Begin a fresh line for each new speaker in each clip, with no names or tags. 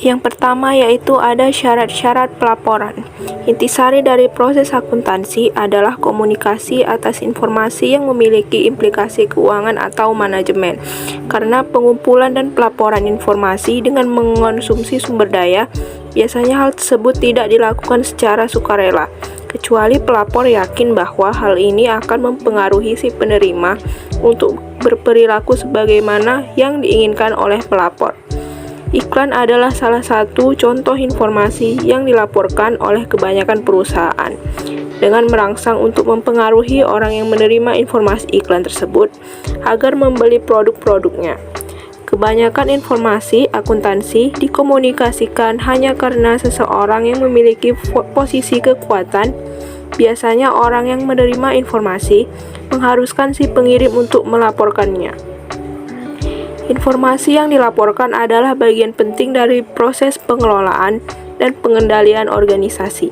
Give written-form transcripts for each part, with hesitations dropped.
Yang pertama yaitu ada syarat-syarat pelaporan. Intisari dari proses akuntansi adalah komunikasi atas informasi yang memiliki implikasi keuangan atau manajemen. Karena pengumpulan dan pelaporan informasi dengan mengonsumsi sumber daya, biasanya hal tersebut tidak dilakukan secara sukarela, kecuali pelapor yakin bahwa hal ini akan mempengaruhi si penerima untuk berperilaku sebagaimana yang diinginkan oleh pelapor. Iklan adalah salah satu contoh informasi yang dilaporkan oleh kebanyakan perusahaan dengan merangsang untuk mempengaruhi orang yang menerima informasi iklan tersebut agar membeli produk-produknya. Kebanyakan informasi akuntansi dikomunikasikan hanya karena seseorang yang memiliki posisi kekuatan. Biasanya orang yang menerima informasi mengharuskan si pengirim untuk melaporkannya. Informasi yang dilaporkan adalah bagian penting dari proses pengelolaan dan pengendalian organisasi.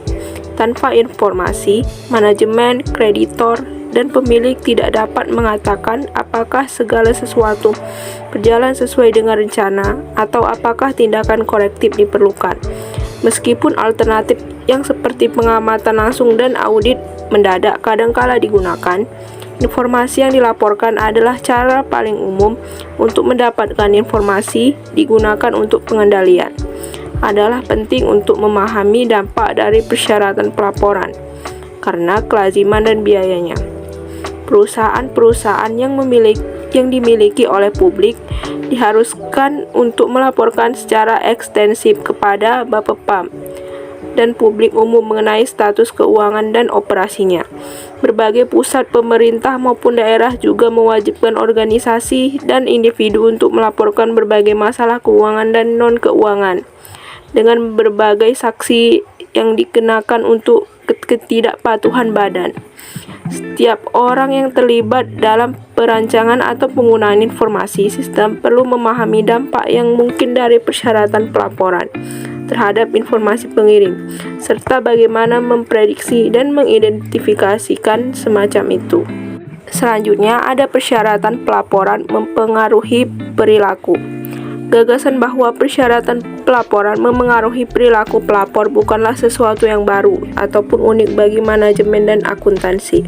Tanpa informasi, manajemen, kreditor, dan pemilik tidak dapat mengatakan apakah segala sesuatu berjalan sesuai dengan rencana atau apakah tindakan korektif diperlukan. Meskipun alternatif yang seperti pengamatan langsung dan audit mendadak kadangkala digunakan, informasi yang dilaporkan adalah cara paling umum untuk mendapatkan informasi digunakan untuk pengendalian. Adalah penting untuk memahami dampak dari persyaratan pelaporan karena kelaziman dan biayanya. Perusahaan-perusahaan yang dimiliki oleh publik diharuskan untuk melaporkan secara ekstensif kepada Bapepam dan publik umum mengenai status keuangan dan operasinya. Berbagai pusat pemerintah maupun daerah juga mewajibkan organisasi dan individu untuk melaporkan berbagai masalah keuangan dan non-keuangan dengan berbagai sanksi yang dikenakan untuk ketidakpatuhan badan. Setiap orang yang terlibat dalam perancangan atau penggunaan informasi sistem perlu memahami dampak yang mungkin dari persyaratan pelaporan terhadap informasi pengirim, serta bagaimana memprediksi dan mengidentifikasikan semacam itu. Selanjutnya, ada persyaratan pelaporan mempengaruhi perilaku. Gagasan bahwa persyaratan pelaporan memengaruhi perilaku pelapor bukanlah sesuatu yang baru ataupun unik bagi manajemen dan akuntansi.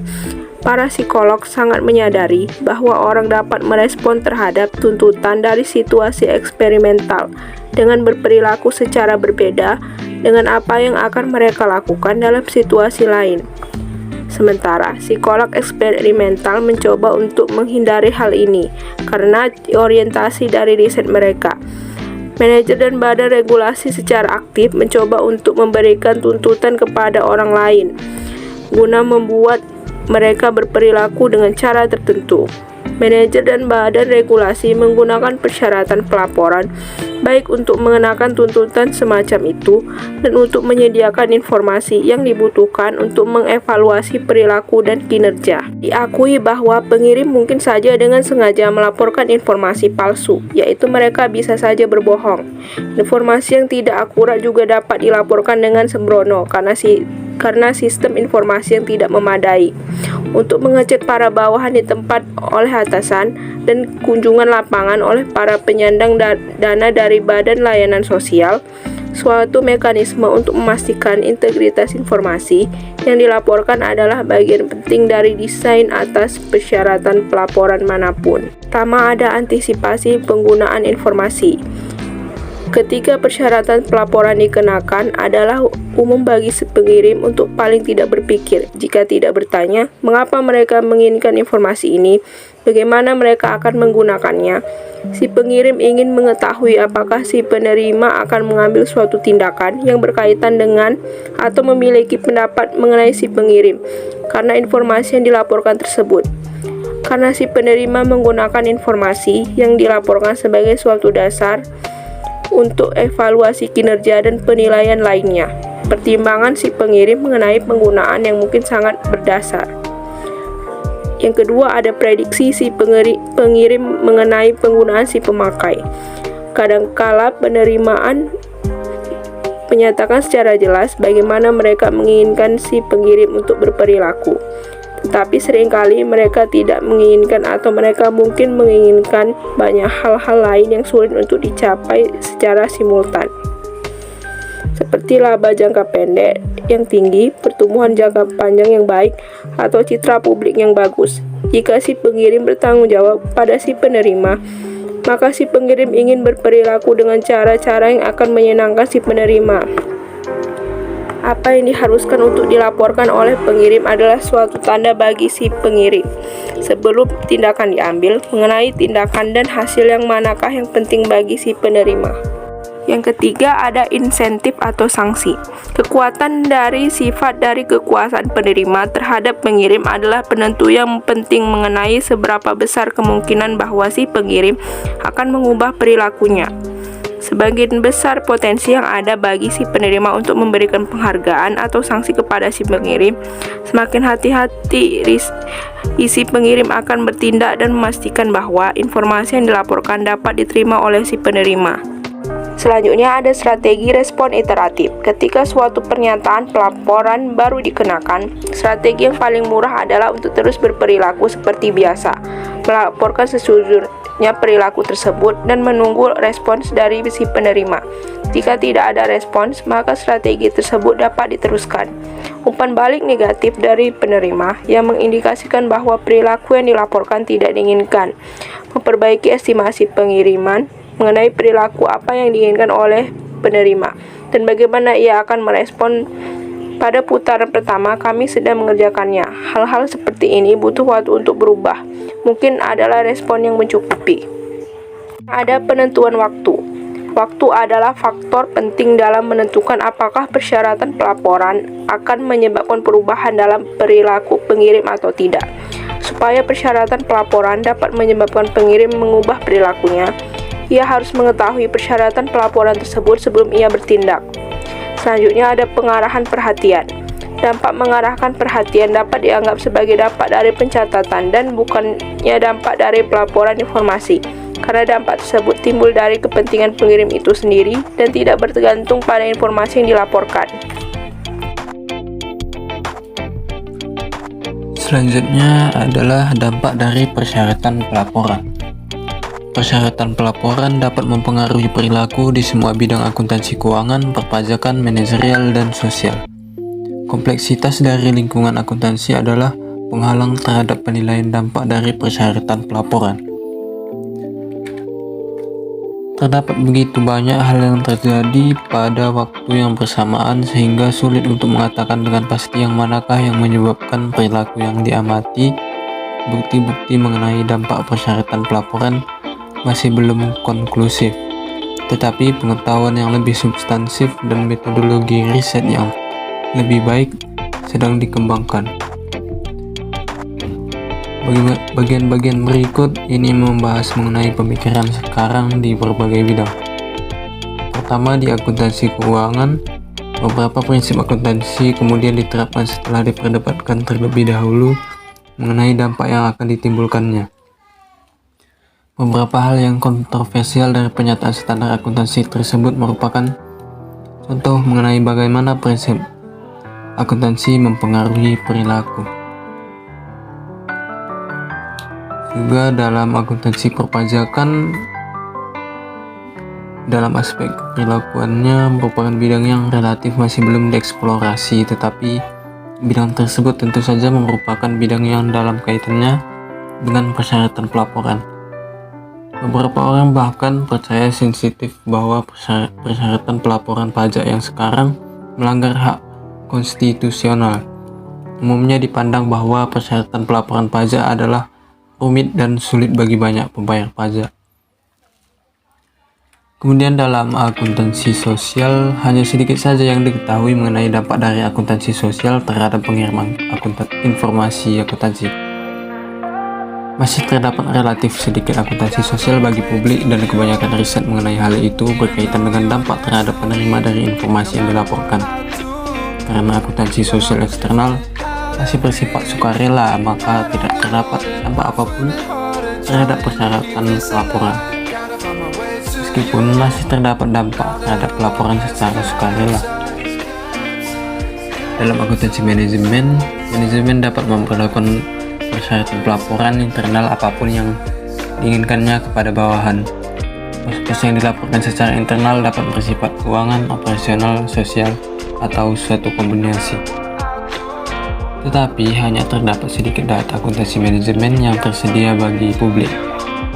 Para psikolog sangat menyadari bahwa orang dapat merespon terhadap tuntutan dari situasi eksperimental dengan berperilaku secara berbeda dengan apa yang akan mereka lakukan dalam situasi lain. Sementara, psikolog eksperimental mencoba untuk menghindari hal ini karena orientasi dari riset mereka. Manajer dan badan regulasi secara aktif mencoba untuk memberikan tuntutan kepada orang lain guna membuat mereka berperilaku dengan cara tertentu. Manajer dan badan regulasi menggunakan persyaratan pelaporan baik untuk mengenakan tuntutan semacam itu dan untuk menyediakan informasi yang dibutuhkan untuk mengevaluasi perilaku dan kinerja. Diakui bahwa pengirim mungkin saja dengan sengaja melaporkan informasi palsu, yaitu mereka bisa saja berbohong. Informasi yang tidak akurat juga dapat dilaporkan dengan sembrono karena sistem informasi yang tidak memadai. Untuk mengecek para bawahan di tempat oleh atasan dan kunjungan lapangan oleh para penyandang dana dari Badan Layanan Sosial, suatu mekanisme untuk memastikan integritas informasi yang dilaporkan adalah bagian penting dari desain atas persyaratan pelaporan manapun. Pertama, ada antisipasi penggunaan informasi. Ketika persyaratan pelaporan dikenakan adalah umum bagi si pengirim untuk paling tidak berpikir, jika tidak bertanya, mengapa mereka menginginkan informasi ini, bagaimana mereka akan menggunakannya. Si pengirim ingin mengetahui apakah si penerima akan mengambil suatu tindakan yang berkaitan dengan atau memiliki pendapat mengenai si pengirim, karena informasi yang dilaporkan tersebut. Karena si penerima menggunakan informasi yang dilaporkan sebagai suatu dasar untuk evaluasi kinerja dan penilaian lainnya. Pertimbangan si pengirim mengenai penggunaan yang mungkin sangat berdasar. Yang kedua, ada prediksi si pengirim mengenai penggunaan si pemakai. Kadangkala penerimaan menyatakan secara jelas bagaimana mereka menginginkan si pengirim untuk berperilaku. Tetapi seringkali mereka tidak menginginkan atau mereka mungkin menginginkan banyak hal-hal lain yang sulit untuk dicapai secara simultan. seperti laba jangka pendek yang tinggi, pertumbuhan jangka panjang yang baik, atau citra publik yang bagus. Jika si pengirim bertanggung jawab pada si penerima, maka si pengirim ingin berperilaku dengan cara-cara yang akan menyenangkan si penerima. Apa yang diharuskan untuk dilaporkan oleh pengirim adalah suatu tanda bagi si pengirim sebelum tindakan diambil mengenai tindakan dan hasil yang manakah yang penting bagi si penerima. Yang ketiga, ada insentif atau sanksi. Kekuatan dari sifat dari kekuasaan penerima terhadap pengirim adalah penentu yang penting mengenai seberapa besar kemungkinan bahwa si pengirim akan mengubah perilakunya. Sebagian besar potensi yang ada bagi si penerima untuk memberikan penghargaan atau sanksi kepada si pengirim. Semakin hati-hati si pengirim akan bertindak dan memastikan bahwa informasi yang dilaporkan dapat diterima oleh si penerima. Selanjutnya ada strategi respon iteratif. Ketika suatu pernyataan pelaporan baru dikenakan, strategi yang paling murah adalah untuk terus berperilaku seperti biasa, melaporkan sejujurnya perilaku tersebut dan menunggu respons dari si penerima. Jika tidak ada respons, maka strategi tersebut dapat diteruskan. Umpan balik negatif dari penerima yang mengindikasikan bahwa perilaku yang dilaporkan tidak diinginkan. Memperbaiki estimasi pengiriman mengenai perilaku apa yang diinginkan oleh penerima dan bagaimana ia akan merespon pada putaran pertama. Kami sedang mengerjakannya. Hal-hal seperti ini butuh waktu untuk berubah. Mungkin adalah respon yang mencukupi. Ada penentuan waktu. Waktu adalah faktor penting dalam menentukan apakah persyaratan pelaporan akan menyebabkan perubahan dalam perilaku pengirim atau tidak. Supaya persyaratan pelaporan dapat menyebabkan pengirim mengubah perilakunya, ia harus mengetahui persyaratan pelaporan tersebut sebelum ia bertindak. Selanjutnya ada pengarahan perhatian. Dampak mengarahkan perhatian dapat dianggap sebagai dampak dari pencatatan dan bukannya dampak dari pelaporan informasi, karena dampak tersebut timbul dari kepentingan pengirim itu sendiri dan tidak bergantung pada informasi yang dilaporkan.
Selanjutnya adalah dampak dari persyaratan pelaporan. Persyaratan pelaporan dapat mempengaruhi perilaku di semua bidang akuntansi keuangan, perpajakan, manajerial, dan sosial. Kompleksitas dari lingkungan akuntansi adalah penghalang terhadap penilaian dampak dari persyaratan pelaporan. Terdapat begitu banyak hal yang terjadi pada waktu yang bersamaan sehingga sulit untuk mengatakan dengan pasti yang manakah yang menyebabkan perilaku yang diamati. Bukti-bukti mengenai dampak persyaratan pelaporan masih belum konklusif, tetapi pengetahuan yang lebih substansif dan metodologi riset yang lebih baik sedang dikembangkan. Bagian-bagian berikut ini membahas mengenai pemikiran sekarang di berbagai bidang. Pertama, di akuntansi keuangan, beberapa prinsip akuntansi kemudian diterapkan setelah diperdebatkan terlebih dahulu mengenai dampak yang akan ditimbulkannya. Beberapa hal yang kontroversial dari pernyataan standar akuntansi tersebut merupakan contoh mengenai bagaimana prinsip akuntansi mempengaruhi perilaku. Juga dalam akuntansi perpajakan, dalam aspek perilakuannya merupakan bidang yang relatif masih belum dieksplorasi, tetapi bidang tersebut tentu saja merupakan bidang yang dalam kaitannya dengan persyaratan pelaporan. Beberapa orang bahkan percaya sensitif bahwa persyaratan pelaporan pajak yang sekarang melanggar hak konstitusional. Umumnya dipandang bahwa persyaratan pelaporan pajak adalah rumit dan sulit bagi banyak pembayar pajak. Kemudian dalam akuntansi sosial, hanya sedikit saja yang diketahui mengenai dampak dari akuntansi sosial terhadap pengiriman informasi akuntansi. Masih terdapat relatif sedikit akuntansi sosial bagi publik dan kebanyakan riset mengenai hal itu berkaitan dengan dampak terhadap penerima dari informasi yang dilaporkan. Karena akuntansi sosial eksternal masih bersifat sukarela, maka tidak terdapat dampak apapun terhadap persyaratan pelaporan. Meskipun masih terdapat dampak terhadap pelaporan secara sukarela. Dalam akuntansi manajemen dapat memperlakukan persyaratan pelaporan internal apapun yang diinginkannya kepada bawahan. Proses yang dilaporkan secara internal dapat bersifat keuangan, operasional, sosial, atau suatu kombinasi. Tetapi hanya terdapat sedikit data akuntansi manajemen yang tersedia bagi publik,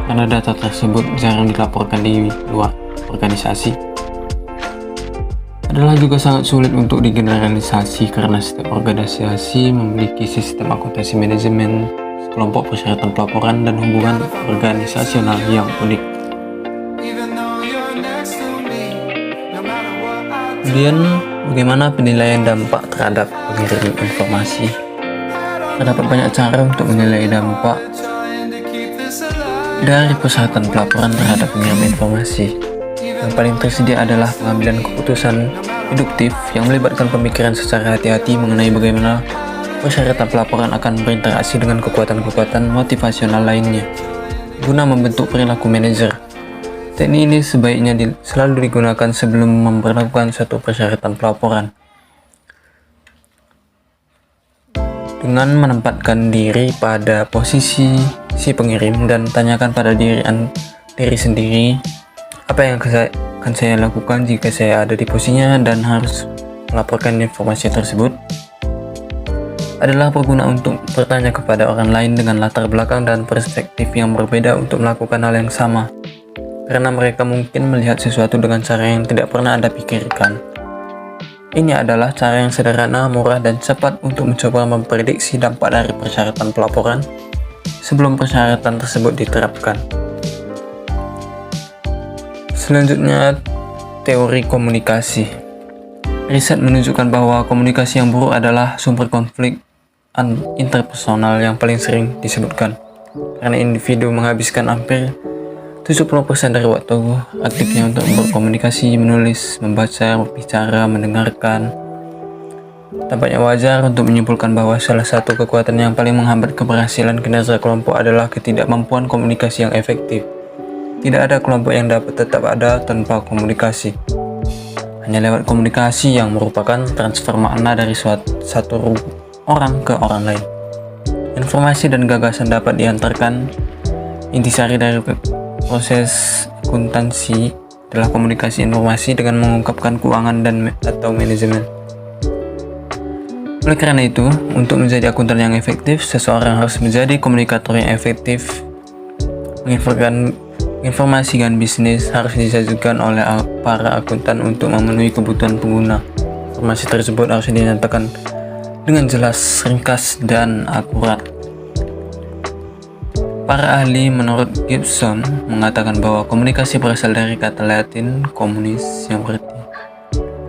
karena data tersebut jarang dilaporkan di luar organisasi. Adalah juga sangat sulit untuk digeneralisasi karena setiap organisasi memiliki sistem akuntansi manajemen, kelompok persyaratan pelaporan, dan hubungan organisasional yang unik. Kemudian, bagaimana penilaian dampak terhadap pengirim informasi? Terdapat banyak cara untuk menilai dampak dari persyaratan pelaporan terhadap pengirim informasi. Yang paling tersedia adalah pengambilan keputusan induktif yang melibatkan pemikiran secara hati-hati mengenai bagaimana persyaratan pelaporan akan berinteraksi dengan kekuatan-kekuatan motivasional lainnya, guna membentuk perilaku manajer. Teknik ini sebaiknya selalu digunakan sebelum memperlakukan suatu persyaratan pelaporan. Dengan menempatkan diri pada posisi si pengirim dan tanyakan pada diri sendiri, apa yang akan saya lakukan jika saya ada di posisinya dan harus melaporkan informasi tersebut? Adalah berguna untuk bertanya kepada orang lain dengan latar belakang dan perspektif yang berbeda untuk melakukan hal yang sama, karena mereka mungkin melihat sesuatu dengan cara yang tidak pernah Anda pikirkan. Ini adalah cara yang sederhana, murah, dan cepat untuk mencoba memprediksi dampak dari persyaratan pelaporan sebelum persyaratan tersebut diterapkan. Selanjutnya, teori komunikasi. Riset menunjukkan bahwa komunikasi yang buruk adalah sumber konflik interpersonal yang paling sering disebutkan, karena individu menghabiskan hampir 70% dari waktu aktifnya untuk berkomunikasi, menulis, membaca, berbicara, mendengarkan. Tampaknya wajar untuk menyimpulkan bahwa salah satu kekuatan yang paling menghambat keberhasilan kinerja kelompok adalah ketidakmampuan komunikasi yang efektif. Tidak ada kelompok yang dapat tetap ada tanpa komunikasi. Hanya lewat komunikasi yang merupakan transfer makna dari satu orang ke orang lain. Informasi dan gagasan dapat diantarkan. Intisari dari proses akuntansi adalah komunikasi informasi dengan mengungkapkan keuangan dan atau manajemen. Oleh karena itu, untuk menjadi akuntan yang efektif, seseorang harus menjadi komunikator yang efektif. Menginformasikan bisnis harus disajikan oleh para akuntan untuk memenuhi kebutuhan pengguna. Informasi tersebut harus dinyatakan dengan jelas, ringkas, dan akurat. Para ahli menurut Gibson mengatakan bahwa komunikasi berasal dari kata Latin communis yang berarti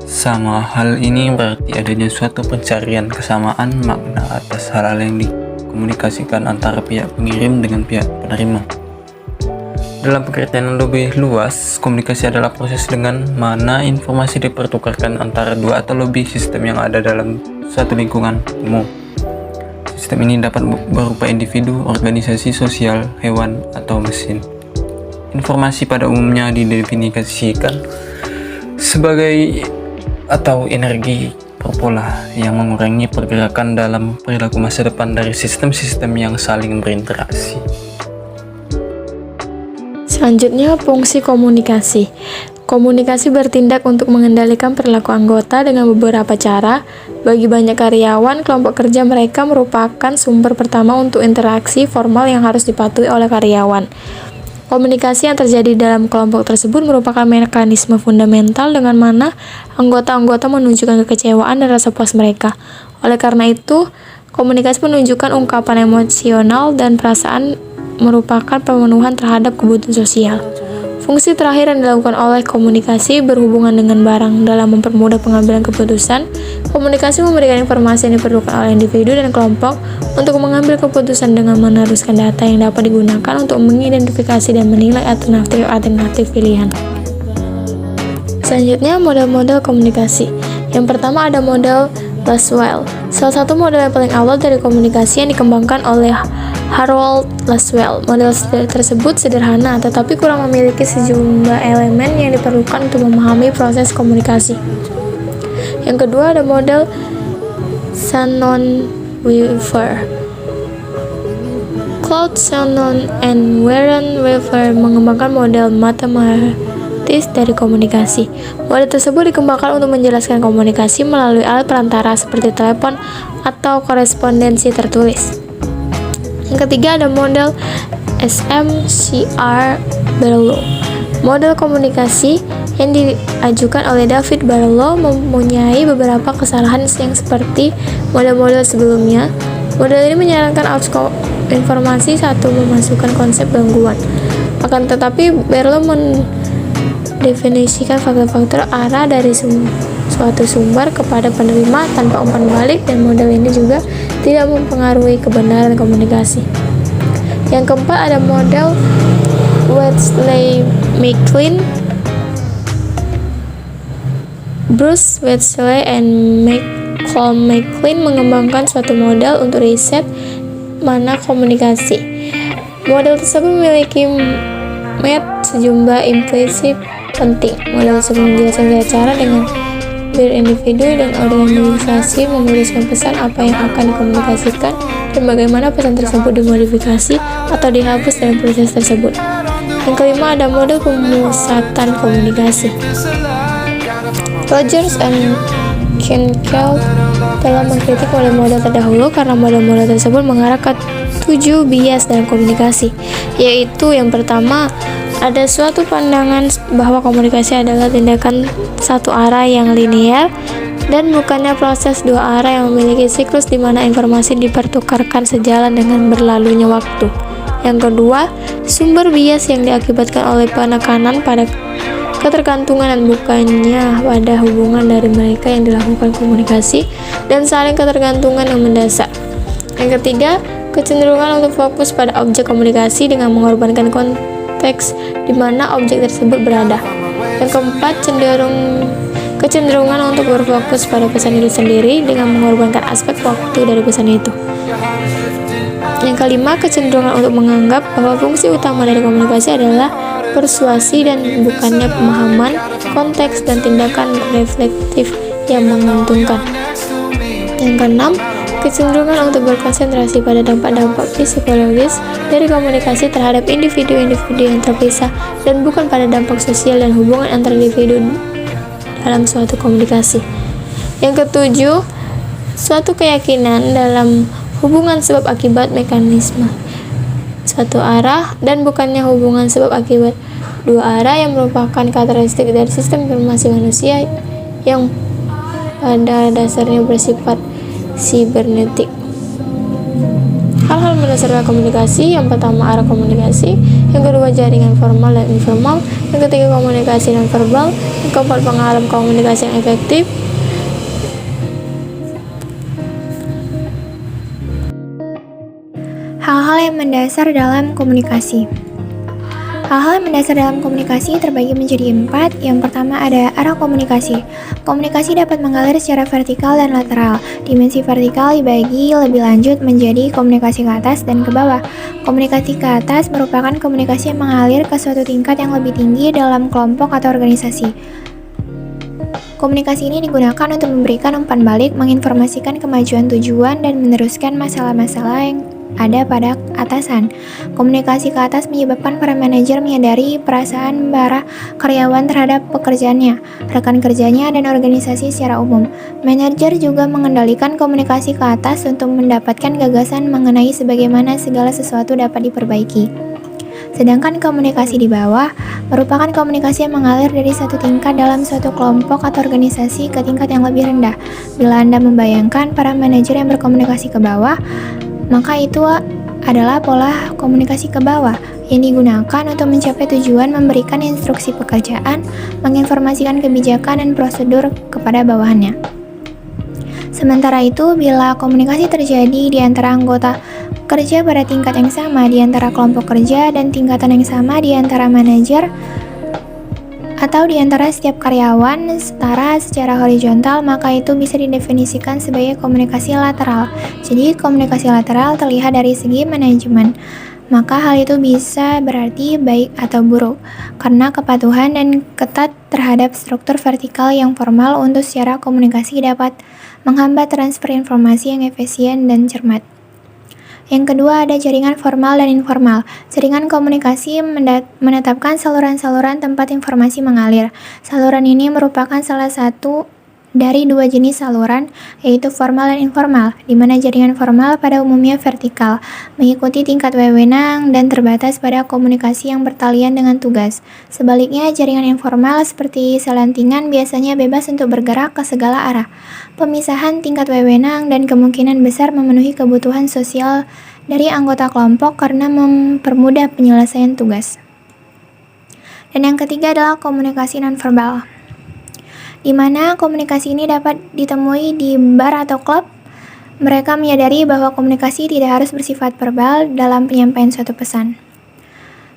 sama. Hal ini berarti adanya suatu pencarian kesamaan makna atas hal-hal yang dikomunikasikan antara pihak pengirim dengan pihak penerima. Dalam pengertian yang lebih luas, komunikasi adalah proses dengan mana informasi dipertukarkan antara dua atau lebih sistem yang ada dalam suatu lingkungan umum. Sistem ini dapat berupa individu, organisasi sosial, hewan, atau mesin. Informasi pada umumnya didefinisikan sebagai atau energi berpola yang mengurangi pergerakan dalam perilaku masa depan dari sistem-sistem yang saling berinteraksi.
Selanjutnya, fungsi komunikasi. Komunikasi bertindak untuk mengendalikan perilaku anggota dengan beberapa cara. Bagi banyak karyawan, kelompok kerja mereka merupakan sumber pertama untuk interaksi formal yang harus dipatuhi oleh karyawan. Komunikasi yang terjadi dalam kelompok tersebut merupakan mekanisme fundamental dengan mana anggota-anggota menunjukkan kekecewaan dan rasa puas mereka. Oleh karena itu, komunikasi menunjukkan ungkapan emosional dan perasaan merupakan pemenuhan terhadap kebutuhan sosial. Fungsi terakhir yang dilakukan oleh komunikasi berhubungan dengan barang dalam mempermudah pengambilan keputusan. Komunikasi memberikan informasi yang diperlukan oleh individu dan kelompok untuk mengambil keputusan dengan meneruskan data yang dapat digunakan untuk mengidentifikasi dan menilai alternatif pilihan. Selanjutnya, model-model komunikasi. Yang pertama ada model Lasswell. Salah satu model yang paling awal dari komunikasi yang dikembangkan oleh Harold Lasswell. Model tersebut sederhana, tetapi kurang memiliki sejumlah elemen yang diperlukan untuk memahami proses komunikasi. Yang kedua ada model Shannon-Weaver. Claude Shannon and Warren Weaver mengembangkan model matematis dari komunikasi. Model tersebut dikembangkan untuk menjelaskan komunikasi melalui alat perantara seperti telepon atau korespondensi tertulis. Yang ketiga ada model SMCR Barlow. Model komunikasi yang diajukan oleh David Barlow mempunyai beberapa kesalahan yang seperti model-model sebelumnya. Model ini menyarankan arus informasi satu memasukkan konsep gangguan. Akan tetapi Barlow mendefinisikan faktor-faktor arah dari suatu sumber kepada penerima tanpa umpan balik, dan model ini juga tidak mempengaruhi kebenaran komunikasi. Yang keempat ada model Wedsley-McLean. Bruce Wedsley and Malcolm McLean mengembangkan suatu model untuk riset mana komunikasi. Model tersebut memiliki sejumlah implikasi penting. Model tersebut menjelaskan cara dengan berindividu dan organisasi menuliskan pesan apa yang akan dikomunikasikan dan bagaimana pesan tersebut dimodifikasi atau dihapus dalam proses tersebut. Yang kelima ada model pemusatan komunikasi. Rogers and Kincaid telah mengkritik model-model terdahulu karena model-model tersebut mengarah ke 7 bias dalam komunikasi, yaitu yang pertama, ada suatu pandangan bahwa komunikasi adalah tindakan satu arah yang linear dan bukannya proses dua arah yang memiliki siklus di mana informasi dipertukarkan sejalan dengan berlalunya waktu. Yang kedua, sumber bias yang diakibatkan oleh penekanan pada ketergantungan dan bukannya pada hubungan dari mereka yang dilakukan komunikasi dan saling ketergantungan yang mendasar. Yang ketiga, kecenderungan untuk fokus pada objek komunikasi dengan mengorbankan konteks di mana objek tersebut berada. Yang keempat, kecenderungan untuk berfokus pada pesan itu sendiri dengan mengorbankan aspek waktu dari pesan itu. Yang kelima, kecenderungan untuk menganggap bahwa fungsi utama dari komunikasi adalah persuasi dan bukannya pemahaman, konteks, dan tindakan reflektif yang menguntungkan. Yang keenam, kecenderungan untuk berkonsentrasi pada dampak-dampak psikologis dari komunikasi terhadap individu-individu yang terpisah dan bukan pada dampak sosial dan hubungan antar individu dalam suatu komunikasi. Yang ketujuh, suatu keyakinan dalam hubungan sebab akibat mekanisme satu arah dan bukannya hubungan sebab akibat dua arah yang merupakan karakteristik dari sistem informasi manusia yang pada dasarnya bersifat sibernetik. Hal-hal mendasar komunikasi, yang pertama arah komunikasi, yang kedua jaringan formal dan informal, yang ketiga komunikasi non verbal, yang keempat pengalaman komunikasi yang efektif.
Hal-hal yang mendasar dalam komunikasi. Hal-hal yang mendasar dalam komunikasi terbagi menjadi 4. Yang pertama ada arah komunikasi. Komunikasi dapat mengalir secara vertikal dan lateral. Dimensi vertikal dibagi lebih lanjut menjadi komunikasi ke atas dan ke bawah. Komunikasi ke atas merupakan komunikasi yang mengalir ke suatu tingkat yang lebih tinggi dalam kelompok atau organisasi. Komunikasi ini digunakan untuk memberikan umpan balik, menginformasikan kemajuan tujuan, dan meneruskan masalah-masalah yang ada pada atasan. Komunikasi ke atas menyebabkan para manajer menyadari perasaan para karyawan terhadap pekerjaannya, rekan kerjanya, dan organisasi secara umum. Manajer juga mengendalikan komunikasi ke atas untuk mendapatkan gagasan mengenai sebagaimana segala sesuatu dapat diperbaiki. Sedangkan komunikasi di bawah merupakan komunikasi yang mengalir dari satu tingkat dalam suatu kelompok atau organisasi ke tingkat yang lebih rendah. Bila Anda membayangkan para manajer yang berkomunikasi ke bawah, maka itu adalah pola komunikasi ke bawah yang digunakan untuk mencapai tujuan memberikan instruksi pekerjaan, menginformasikan kebijakan dan prosedur kepada bawahannya. Sementara itu, bila komunikasi terjadi di antara anggota kerja pada tingkat yang sama di antara kelompok kerja dan tingkatan yang sama di antara manajer atau di antara setiap karyawan setara secara horizontal, maka itu bisa didefinisikan sebagai komunikasi lateral. Jadi komunikasi lateral terlihat dari segi manajemen, maka hal itu bisa berarti baik atau buruk karena kepatuhan dan ketat terhadap struktur vertikal yang formal untuk secara komunikasi dapat menghambat transfer informasi yang efisien dan cermat. Yang kedua ada jaringan formal dan informal. Jaringan komunikasi menetapkan saluran-saluran tempat informasi mengalir. Saluran ini merupakan salah satu dari dua jenis saluran, yaitu formal dan informal, di mana jaringan formal pada umumnya vertikal, mengikuti tingkat wewenang dan terbatas pada komunikasi yang bertalian dengan tugas. Sebaliknya, jaringan informal seperti selantingan biasanya bebas untuk bergerak ke segala arah. Pemisahan tingkat wewenang dan kemungkinan besar memenuhi kebutuhan sosial dari anggota kelompok karena mempermudah penyelesaian tugas. Dan yang ketiga adalah komunikasi nonverbal, di mana komunikasi ini dapat ditemui di bar atau klub. Mereka menyadari bahwa komunikasi tidak harus bersifat verbal dalam penyampaian suatu pesan.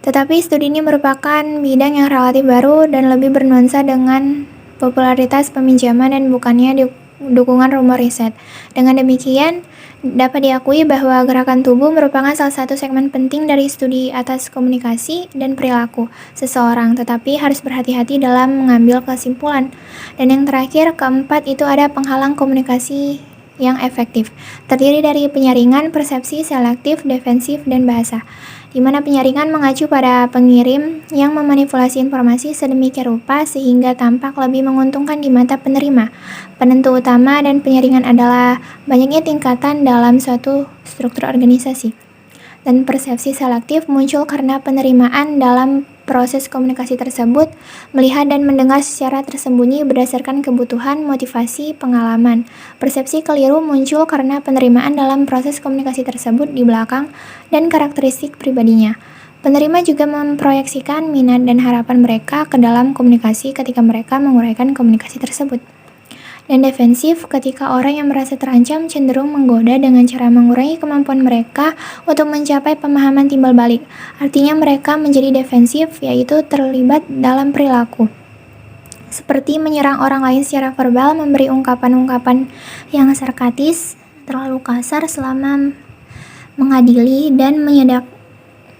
Tetapi studi ini merupakan bidang yang relatif baru dan lebih bernuansa dengan popularitas peminjaman dan bukannya dukungan rumor riset. Dengan demikian, dapat diakui bahwa gerakan tubuh merupakan salah satu segmen penting dari studi atas komunikasi dan perilaku seseorang, tetapi harus berhati-hati dalam mengambil kesimpulan. Dan yang terakhir, keempat, itu ada penghalang komunikasi yang efektif. Terdiri dari penyaringan, persepsi, selektif, defensif, dan bahasa, di mana penyaringan mengacu pada pengirim yang memanipulasi informasi sedemikian rupa sehingga tampak lebih menguntungkan di mata penerima. Penentu utama dan penyaringan adalah banyaknya tingkatan dalam suatu struktur organisasi. Dan persepsi selektif muncul karena penerimaan dalam proses komunikasi tersebut melihat dan mendengar secara tersembunyi berdasarkan kebutuhan, motivasi, pengalaman. Persepsi keliru muncul karena penerimaan dalam proses komunikasi tersebut di belakang dan karakteristik pribadinya. Penerima juga memproyeksikan minat dan harapan mereka ke dalam komunikasi ketika mereka menguraikan komunikasi tersebut. Dan defensif, ketika orang yang merasa terancam cenderung menggoda dengan cara mengurangi kemampuan mereka untuk mencapai pemahaman timbal balik. Artinya mereka menjadi defensif, yaitu terlibat dalam perilaku, seperti menyerang orang lain secara verbal, memberi ungkapan-ungkapan yang sarkastis, terlalu kasar selama mengadili, dan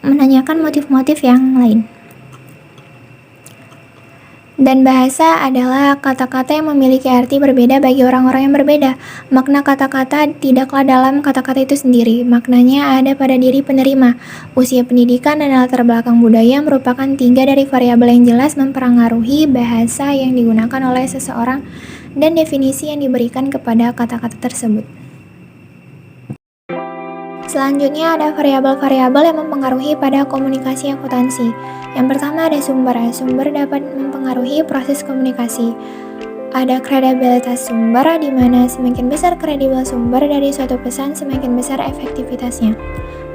menanyakan motif-motif yang lain. Dan bahasa adalah kata-kata yang memiliki arti berbeda bagi orang-orang yang berbeda. Makna kata-kata tidaklah dalam kata-kata itu sendiri. Maknanya ada pada diri penerima. Usia pendidikan dan latar belakang budaya merupakan 3 dari variabel yang jelas mempengaruhi bahasa yang digunakan oleh seseorang dan definisi yang diberikan kepada kata-kata tersebut. Selanjutnya ada variabel-variabel yang mempengaruhi pada komunikasi akuntansi. Yang pertama ada sumber. Sumber dapat mempengaruhi proses komunikasi. Ada kredibilitas sumber, di mana semakin besar kredibel sumber dari suatu pesan, semakin besar efektivitasnya.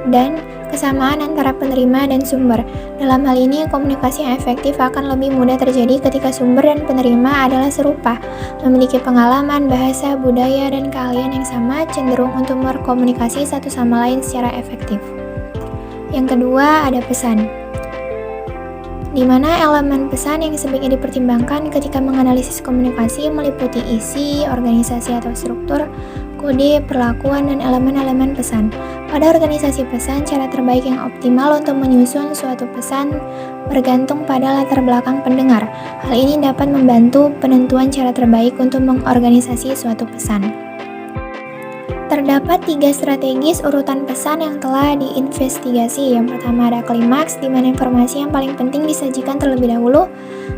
Dan kesamaan antara penerima dan sumber. Dalam hal ini, komunikasi yang efektif akan lebih mudah terjadi ketika sumber dan penerima adalah serupa, memiliki pengalaman, bahasa, budaya, dan keahlian yang sama, cenderung untuk berkomunikasi satu sama lain secara efektif. Yang kedua, ada pesan, di mana elemen pesan yang sebaiknya dipertimbangkan ketika menganalisis komunikasi meliputi isi, organisasi atau struktur, kode, perlakuan, dan elemen-elemen pesan. Pada organisasi pesan, cara terbaik yang optimal untuk menyusun suatu pesan bergantung pada latar belakang pendengar. Hal ini dapat membantu penentuan cara terbaik untuk mengorganisasi suatu pesan. Terdapat 3 strategis urutan pesan yang telah diinvestigasi. Yang pertama ada klimaks, di mana informasi yang paling penting disajikan terlebih dahulu.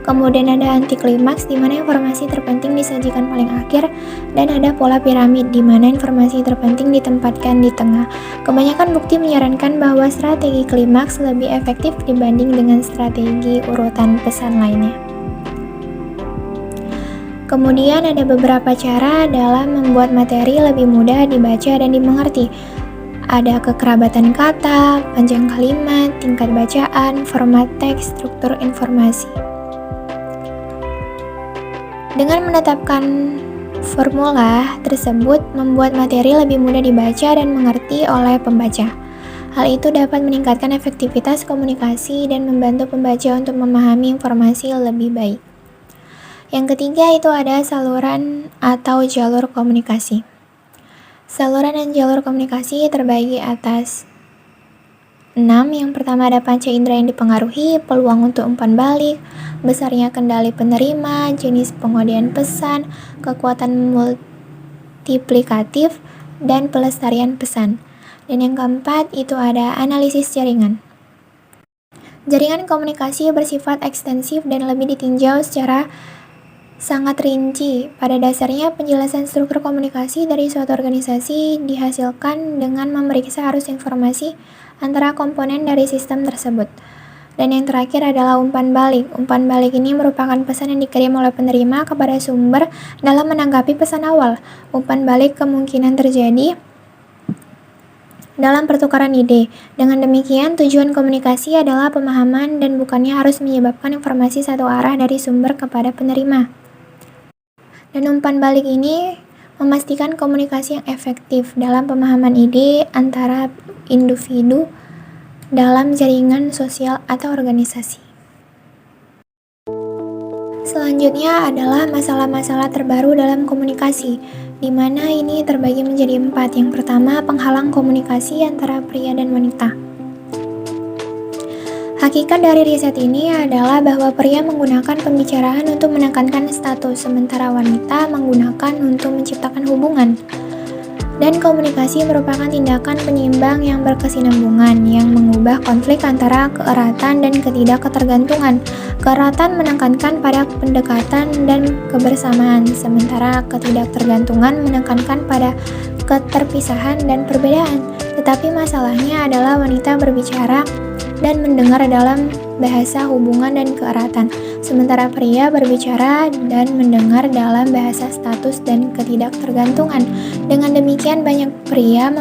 Kemudian ada anti klimaks, di mana informasi terpenting disajikan paling akhir. Dan ada pola piramid, di mana informasi terpenting ditempatkan di tengah. Kebanyakan bukti menyarankan bahwa strategi klimaks lebih efektif dibanding dengan strategi urutan pesan lainnya. Kemudian ada beberapa cara dalam membuat materi lebih mudah dibaca dan dimengerti. Ada kekerabatan kata, panjang kalimat, tingkat bacaan, format teks, struktur informasi. Dengan menetapkan formula tersebut membuat materi lebih mudah dibaca dan mengerti oleh pembaca. Hal itu dapat meningkatkan efektivitas komunikasi dan membantu pembaca untuk memahami informasi lebih baik. Yang ketiga itu ada saluran atau jalur komunikasi. Saluran dan jalur komunikasi terbagi atas 6. Yang pertama ada panca indera yang dipengaruhi, peluang untuk umpan balik, besarnya kendali penerima, jenis pengodean pesan, kekuatan multiplikatif, dan pelestarian pesan. Dan yang keempat itu ada analisis jaringan. Jaringan komunikasi bersifat ekstensif dan lebih ditinjau secara sangat rinci. Pada dasarnya, penjelasan struktur komunikasi dari suatu organisasi dihasilkan dengan memeriksa arus informasi antara komponen dari sistem tersebut. Dan yang terakhir adalah umpan balik. Umpan balik ini merupakan pesan yang dikirim oleh penerima kepada sumber dalam menanggapi pesan awal. Umpan balik kemungkinan terjadi dalam pertukaran ide. Dengan demikian, tujuan komunikasi adalah pemahaman dan bukannya harus menyebabkan informasi satu arah dari sumber kepada penerima. Dan umpan balik ini memastikan komunikasi yang efektif dalam pemahaman ide antara individu dalam jaringan sosial atau organisasi. Selanjutnya adalah masalah-masalah terbaru dalam komunikasi, di mana ini terbagi menjadi 4. Yang pertama, penghalang komunikasi antara pria dan wanita. Hakikat dari riset ini adalah bahwa pria menggunakan pembicaraan untuk menekankan status, sementara wanita menggunakan untuk menciptakan hubungan. Dan komunikasi merupakan tindakan penyimbang yang berkesinambungan, yang mengubah konflik antara keeratan dan ketidakketergantungan. Keeratan menekankan pada pendekatan dan kebersamaan, sementara ketidaktergantungan menekankan pada keterpisahan dan perbedaan. Tetapi masalahnya adalah wanita berbicara dan mendengar dalam bahasa hubungan dan keeratan, sementara pria berbicara dan mendengar dalam bahasa status dan ketidaktergantungan. Dengan demikian, banyak pria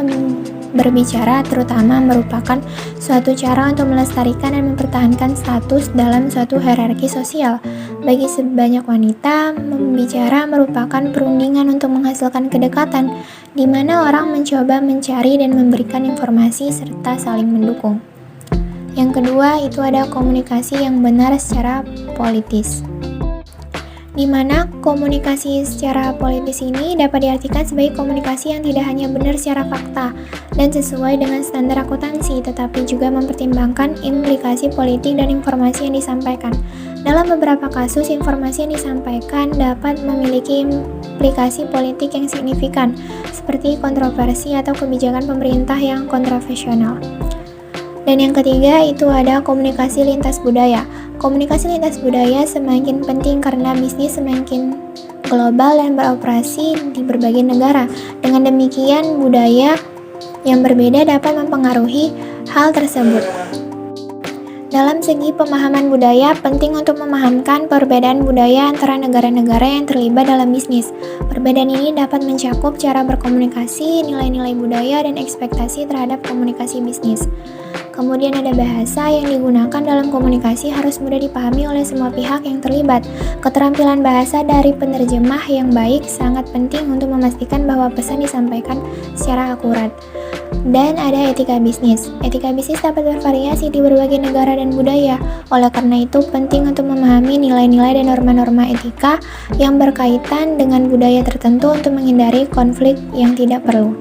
berbicara terutama merupakan suatu cara untuk melestarikan dan mempertahankan status dalam suatu hierarki sosial. Bagi sebanyak wanita, membicara merupakan perundingan untuk menghasilkan kedekatan, di mana orang mencoba mencari dan memberikan informasi serta saling mendukung. Yang kedua, itu ada komunikasi yang benar secara politis, di mana komunikasi secara politis ini dapat diartikan sebagai komunikasi yang tidak hanya benar secara fakta dan sesuai dengan standar akuntansi, tetapi juga mempertimbangkan implikasi politik dan informasi yang disampaikan. Dalam beberapa kasus, informasi yang disampaikan dapat memiliki implikasi politik yang signifikan, seperti kontroversi atau kebijakan pemerintah yang kontroversial. Dan yang ketiga itu ada komunikasi lintas budaya. Komunikasi lintas budaya semakin penting karena bisnis semakin global dan beroperasi di berbagai negara. Dengan demikian, budaya yang berbeda dapat mempengaruhi hal tersebut. Dalam segi pemahaman budaya, penting untuk memahamkan perbedaan budaya antara negara-negara yang terlibat dalam bisnis. Perbedaan ini dapat mencakup cara berkomunikasi, nilai-nilai budaya, dan ekspektasi terhadap komunikasi bisnis. Kemudian ada bahasa yang digunakan dalam komunikasi harus mudah dipahami oleh semua pihak yang terlibat. Keterampilan bahasa dari penerjemah yang baik sangat penting untuk memastikan bahwa pesan disampaikan secara akurat. Dan ada etika bisnis. Etika bisnis dapat bervariasi di berbagai negara dan budaya. Oleh karena itu, penting untuk memahami nilai-nilai dan norma-norma etika yang berkaitan dengan budaya tertentu untuk menghindari konflik yang tidak perlu.